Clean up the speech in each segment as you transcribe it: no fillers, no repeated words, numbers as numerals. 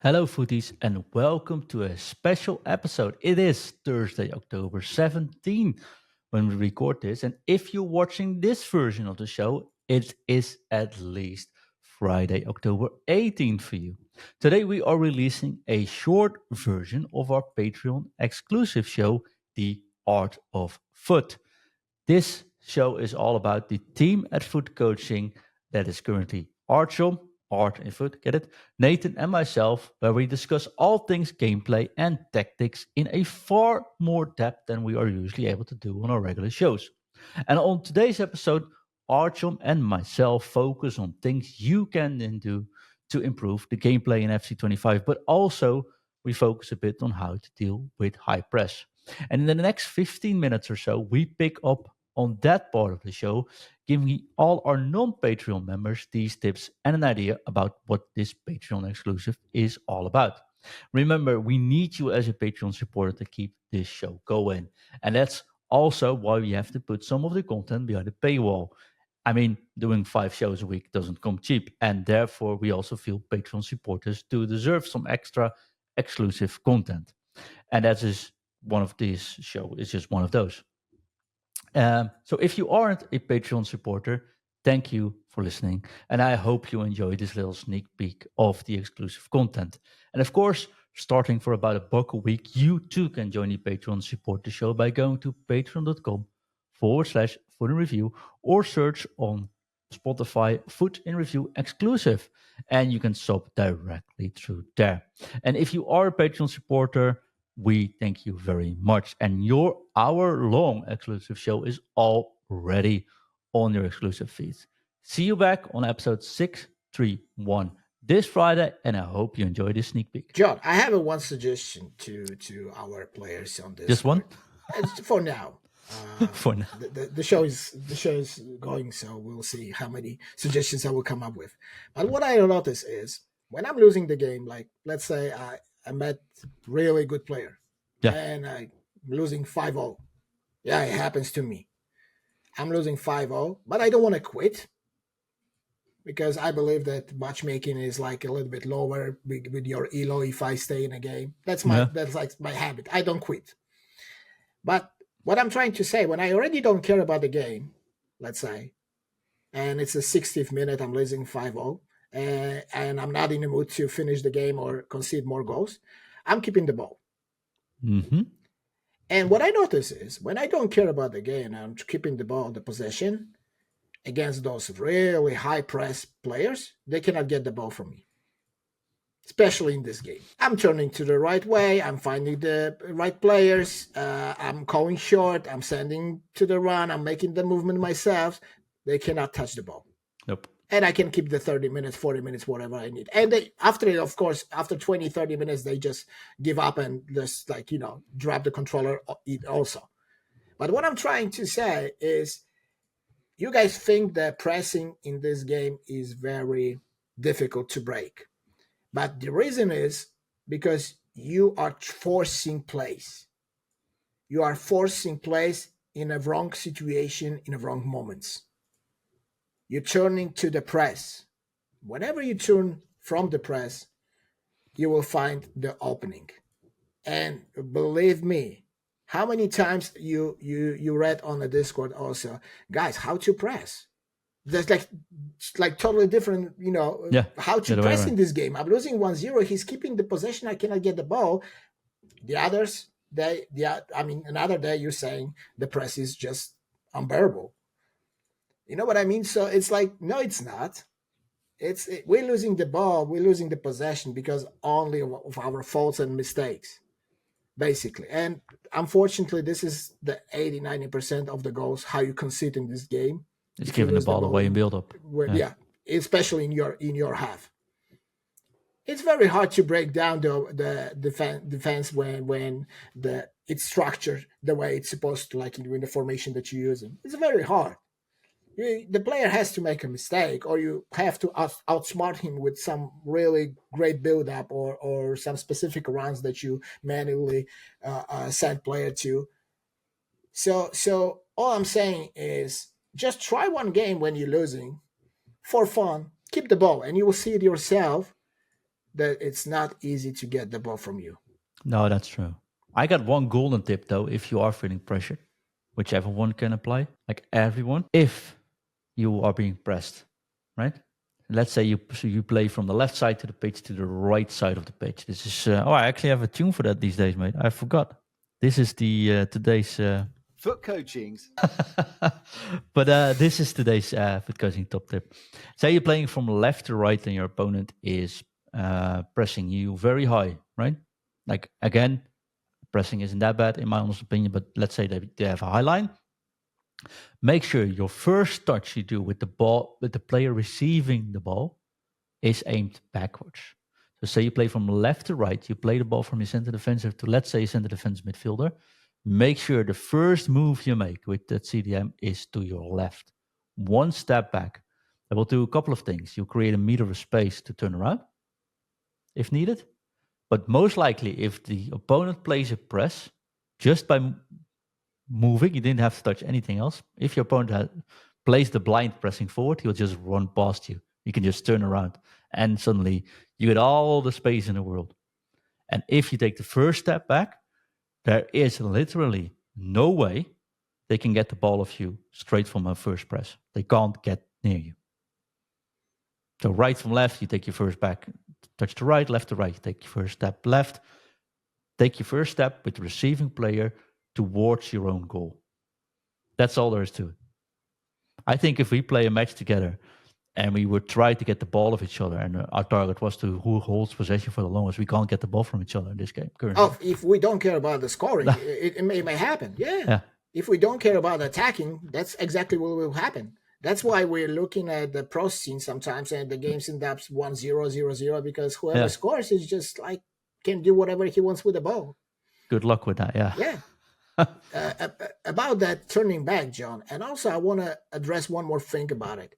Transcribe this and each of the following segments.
Hello, footies, and welcome to a special episode. It is Thursday, October 17th when we record this. And if you're watching this version of the show, it is at least Friday, October 18th for you. Today, we are releasing a short version of our Patreon exclusive show, The Art of FUT. This show is all about the team at Foot Coaching that is currently Archel, Art in Foot, get it? Nathan and myself, where we discuss all things gameplay and tactics in a far more depth than we are usually able to do on our regular shows. And on today's episode, Archel and myself focus on things you can then do to improve the gameplay in FC25, but also we focus a bit on how to deal with high press. And in the next 15 minutes or so, we pick up on that part of the show, giving all our non Patreon members these tips and an idea about what this Patreon exclusive is all about. Remember, we need you as a Patreon supporter to keep this show going. And that's also why we have to put some of the content behind the paywall. I mean, doing 5 shows a week doesn't come cheap. And therefore, we also feel Patreon supporters do deserve some extra exclusive content. And that is one of these show is just one of those. So if you aren't a Patreon supporter, thank you for listening. And I hope you enjoy this little sneak peek of the exclusive content. And of course, starting for about $1 a week, you too can join the Patreon support the show by going to patreon.com/FUT-in-review or search on Spotify FUT-in-review exclusive. And you can sub directly through there. And if you are a Patreon supporter, we thank you very much. And your hour-long exclusive show is already on your exclusive feeds. See you back on episode 631 this Friday, and I hope you enjoy this sneak peek. John, I have one suggestion to our players on this. Just one? For now. For now. The show is going, so we'll see how many suggestions I will come up with. But what I notice is when I'm losing the game, like let's say I met really good player, Yeah. and I'm losing 5-0. Yeah, it happens to me. I'm losing 5-0, but I don't want to quit because I believe that matchmaking is like a little bit lower with your elo if I stay in a game. That's like my habit. I don't quit. But what I'm trying to say, when I already don't care about the game, let's say, and it's the 60th minute, I'm losing 5-0, and I'm not in the mood to finish the game or concede more goals, I'm keeping the ball. Mm-hmm. And what I notice is when I don't care about the game, I'm keeping the ball, the possession, against those really high press players, they cannot get the ball from me. Especially in this game. I'm turning to the right way. I'm finding the right players. I'm calling short. I'm sending to the run. I'm making the movement myself. They cannot touch the ball. Nope. And I can keep the 30 minutes, 40 minutes, whatever I need. And they, after 20, 30 minutes, they just give up and just drop the controller also. But what I'm trying to say is you guys think that pressing in this game is very difficult to break. But the reason is because you are forcing plays. You are forcing plays in a wrong situation, in a wrong moments. You're turning to the press. Whenever you turn from the press, you will find the opening. And believe me, how many times you read on the Discord also, guys, how to press? There's like totally different, how to press in this game. I'm losing 1-0. He's keeping the possession. I cannot get the ball. The others, another day you're saying the press is just unbearable. You know what I mean? So it's like, no, it's not. We're losing the ball. We're losing the possession because only of our faults and mistakes, basically. And unfortunately, this is the 80-90% of the goals, how you concede in this game. It's giving the ball away in build up. Yeah, especially in your half. It's very hard to break down the defense when it's structured the way it's supposed to, like in the formation that you're using. It's very hard. The player has to make a mistake, or you have to outsmart him with some really great build-up or some specific runs that you manually send player to. So all I'm saying is just try one game when you're losing for fun. Keep the ball, and you will see it yourself that it's not easy to get the ball from you. No, that's true. I got one golden tip though. If you are feeling pressured, which everyone can apply, like everyone, if you are being pressed, right? Let's say you play from the left side to the pitch to the right side of the pitch. This is I actually have a tune for that these days, mate. I forgot. This is the today's FUT coachings. but this is today's foot coaching top tip. Say you're playing from left to right and your opponent is pressing you very high, right? Like again, pressing isn't that bad in my honest opinion, but let's say they have a high line. Make sure your first touch you do with the ball, with the player receiving the ball, is aimed backwards. So say you play from left to right, you play the ball from your center defensive to, let's say, center defensive midfielder. Make sure the first move you make with that CDM is to your left. One step back. That will do a couple of things. You create a meter of space to turn around if needed. But most likely, if the opponent plays a press, just by moving, you didn't have to touch anything else. If your opponent plays the blind pressing forward, he'll just run past you. You can just turn around and suddenly you get all the space in the world. And if you take the first step back, there is literally no way they can get the ball of you straight from a first press. They can't get near you. So right from left, you take your first back, touch to right, left to right, take your first step left, take your first step with the receiving player towards your own goal. That's all there is to it. I think if we play a match together and we would try to get the ball of each other, and our target was to who holds possession for the longest, we can't get the ball from each other in this game currently. Oh, if we don't care about the scoring, it may happen. Yeah. If we don't care about attacking, that's exactly what will happen. That's why we're looking at the pro scene sometimes, and the games end up 1-0, 0-0, because whoever scores is just like can do whatever he wants with the ball. Good luck with that. Yeah. Yeah. About that turning back, John, and also I want to address one more thing about it.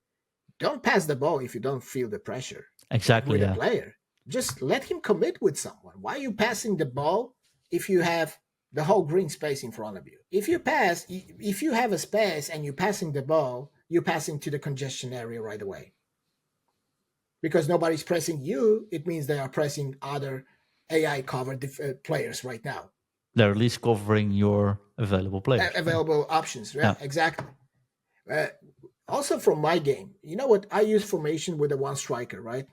Don't pass the ball if you don't feel the pressure. Exactly. With a player. Just let him commit with someone. Why are you passing the ball if you have the whole green space in front of you? If you have a space and you're passing the ball, you're passing to the congestion area right away. Because nobody's pressing you, it means they are pressing other AI covered players right now. They're at least covering your available players. Available options. Yeah, exactly. Also from my game, you know what? I use formation with a one striker, right?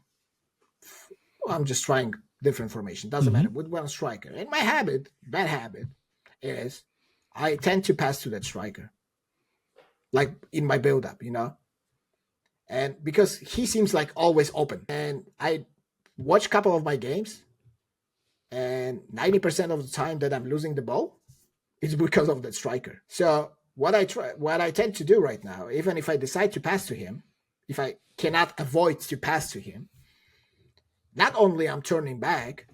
Well, I'm just trying different formation. Doesn't matter. With one striker. And my bad habit, is I tend to pass to that striker. Like in my build-up, And because he seems like always open. And I watch a couple of my games, and 90% of the time that I'm losing the ball is because of that striker. So what I tend to do right now, even if I decide to pass to him, if I cannot avoid to pass to him, not only I'm turning back,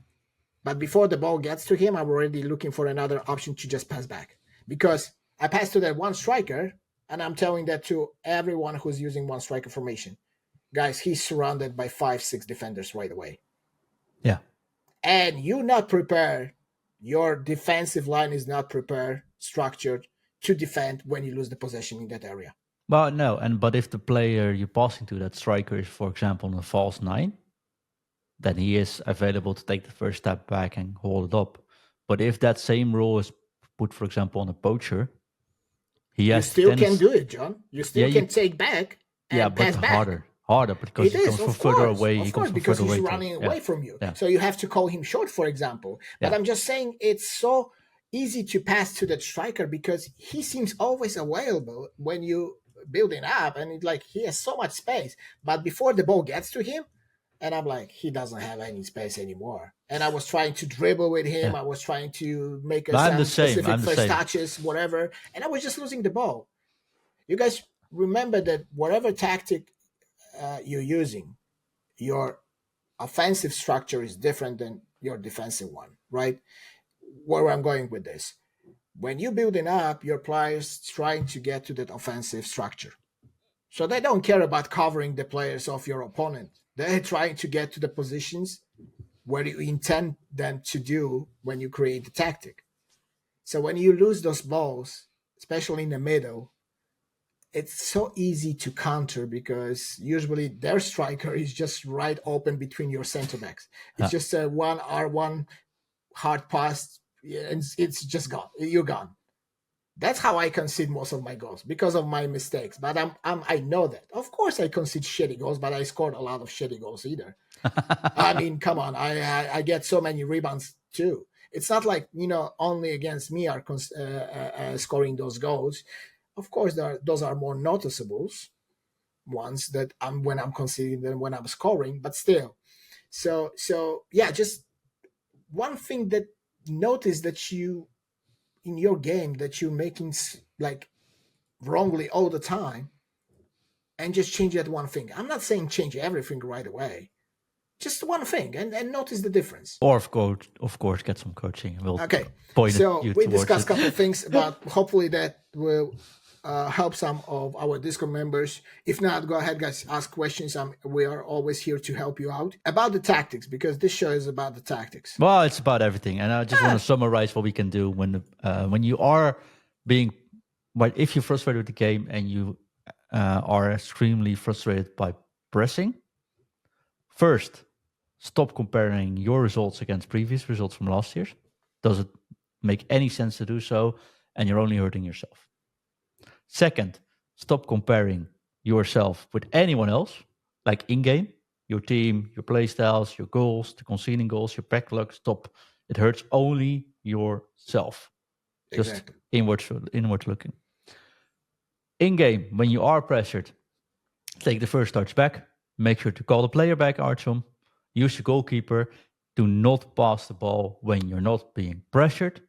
but before the ball gets to him, I'm already looking for another option to just pass back. Because I pass to that one striker, and I'm telling that to everyone who's using one striker formation. Guys, he's surrounded by 5-6 defenders right away. Yeah. And you're not prepared. Your defensive line is not prepared, structured to defend when you lose the possession in that area. Well, no, but if the player you're passing to, that striker, is, for example, on a false 9, then he is available to take the first step back and hold it up. But if that same rule is put, for example, on a poacher, he has still can do it, John. You still can take back and pass back. Harder because he comes from further away. Of course, because he's running away from you. Yeah. So you have to call him short, for example. But I'm just saying it's so easy to pass to that striker because he seems always available when you building up, and it's like he has so much space. But before the ball gets to him, and I'm like, he doesn't have any space anymore. And I was trying to dribble with him. Yeah. I was trying to make specific first touches, whatever. And I was just losing the ball. You guys remember that whatever tactic you're using, your offensive structure is different than your defensive one, right? Where I'm going with this. When you're building up, your players trying to get to that offensive structure. So they don't care about covering the players of your opponent. They're trying to get to the positions where you intend them to do when you create the tactic. So when you lose those balls, especially in the middle, it's so easy to counter because usually their striker is just right open between your center backs. It's just a 1R1 hard pass, and it's just gone. You're gone. That's how I concede most of my goals because of my mistakes. But I know that. Of course, I concede shitty goals, but I scored a lot of shitty goals either. I mean, come on, I get so many rebounds too. It's not like only against me are scoring those goals. Of course, those are more noticeable ones that when I'm conceding than when I'm scoring, but still. So yeah, just one thing that notice that you in your game that you're making like wrongly all the time, and just change that one thing. I'm not saying change everything right away, just one thing, and notice the difference. Or of course, get some coaching. We'll Okay, point so you we towards discussed it. a couple of things about hopefully that will help some of our Discord members. If not, go ahead, guys, ask questions. We are always here to help you out about the tactics, because this show is about the tactics. Well, it's about everything, and I just want to summarize what we can do when you are being, well, if you're frustrated with the game and you are extremely frustrated by pressing. First, stop comparing your results against previous results from last year. Does it make any sense to do so? And you're only hurting yourself. Second, stop comparing yourself with anyone else, like in-game, your team, your play styles, your goals, the conceding goals, your pack luck. Stop. It hurts only yourself. Just Exactly. inward looking. In-game, when you are pressured, take the first touch back. Make sure to call the player back, Artyom. Use your goalkeeper. Do not pass the ball when you're not being pressured.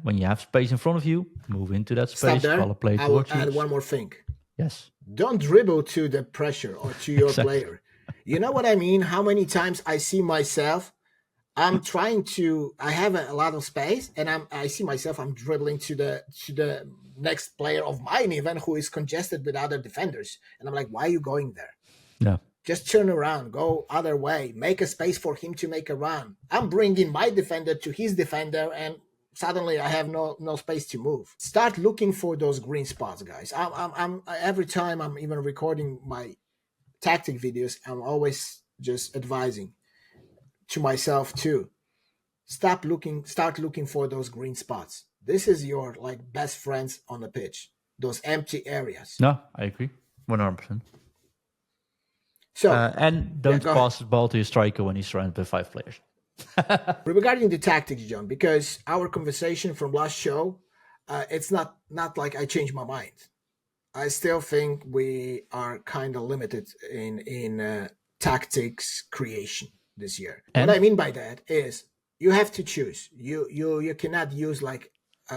When you have space in front of you, move into that space. Stop there. Call a play I will towards you. add one more thing. Yes. Don't dribble to the pressure or to your Exactly. player. You know what I mean? How many times I see myself, I'm trying to, I have a lot of space, and I see myself, I'm dribbling to the next player of mine even, who is congested with other defenders. And I'm like, why are you going there? No. Just turn around, go other way, make a space for him to make a run. I'm bringing my defender to his defender, and suddenly I have no space to move. Start looking for those green spots, guys. I'm every time I'm even recording my tactic videos, I'm always just advising to myself too. Start looking for those green spots. This is your like best friends on the pitch. Those empty areas. No, I agree. 100%. So and don't pass the ball to your striker when he's surrounded by 5 players. Regarding the tactics, John, because our conversation from last show, it's not like I changed my mind. I still think we are kind of limited in tactics creation this year. And what I mean by that is you have to choose. You cannot use like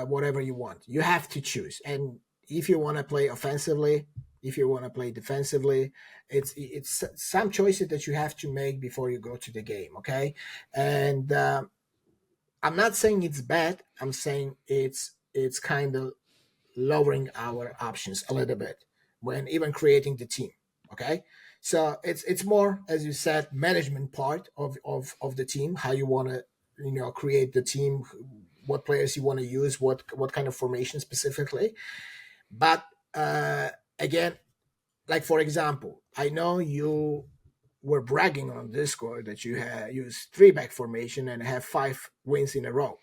whatever you want. You have to choose. And if you want to play offensively, if you want to play defensively, it's some choices that you have to make before you go to the game. Okay, and I'm not saying it's bad. I'm saying it's kind of lowering our options a little bit when even creating the team. Okay, so it's more, as you said, management part of the team, how you want to create the team, what players you want to use, what kind of formation specifically. But again, like for example, I know you were bragging on Discord that you had used 3-back formation and have 5 wins in a row.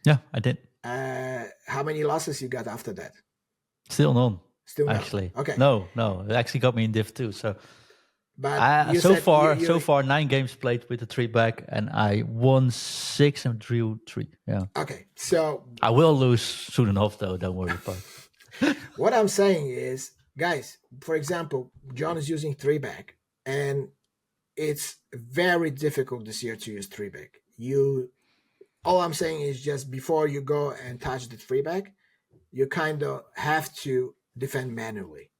Yeah, I did. How many losses you got after that? Still none. Still none. Actually, okay. No, it actually got me in Div 2. So, but so far 9 games played with the 3-back, and I won 6 and drew 3. Yeah. Okay, so I will lose soon enough, though. Don't worry about it. What I'm saying is, guys, for example, John is using 3-back, and it's very difficult this year to use 3-back. All I'm saying is just before you go and touch the 3-back, you kind of have to defend manually.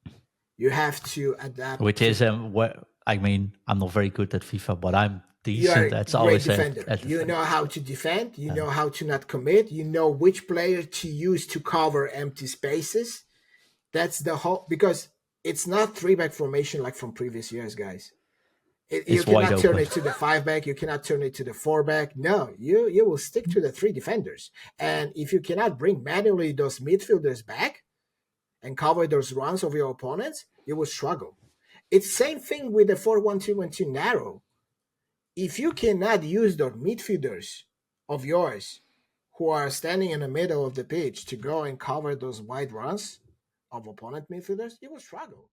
You have to adapt. Which is what I mean. I'm not very good at FIFA, but I'm decent. That's always defender. You know how to defend. You know how to not commit. You know which player to use to cover empty spaces. That's the whole, because it's not 3-back formation like from previous years, guys. You cannot turn it to the 5-back. You cannot turn it to the 4-back. No, you will stick to the 3 defenders. And if you cannot bring manually those midfielders back, and cover those runs of your opponents, you will struggle. It's same thing with the 4-1-2-1-2 narrow. If you cannot use the midfielders of yours who are standing in the middle of the pitch to go and cover those wide runs of opponent midfielders, you will struggle.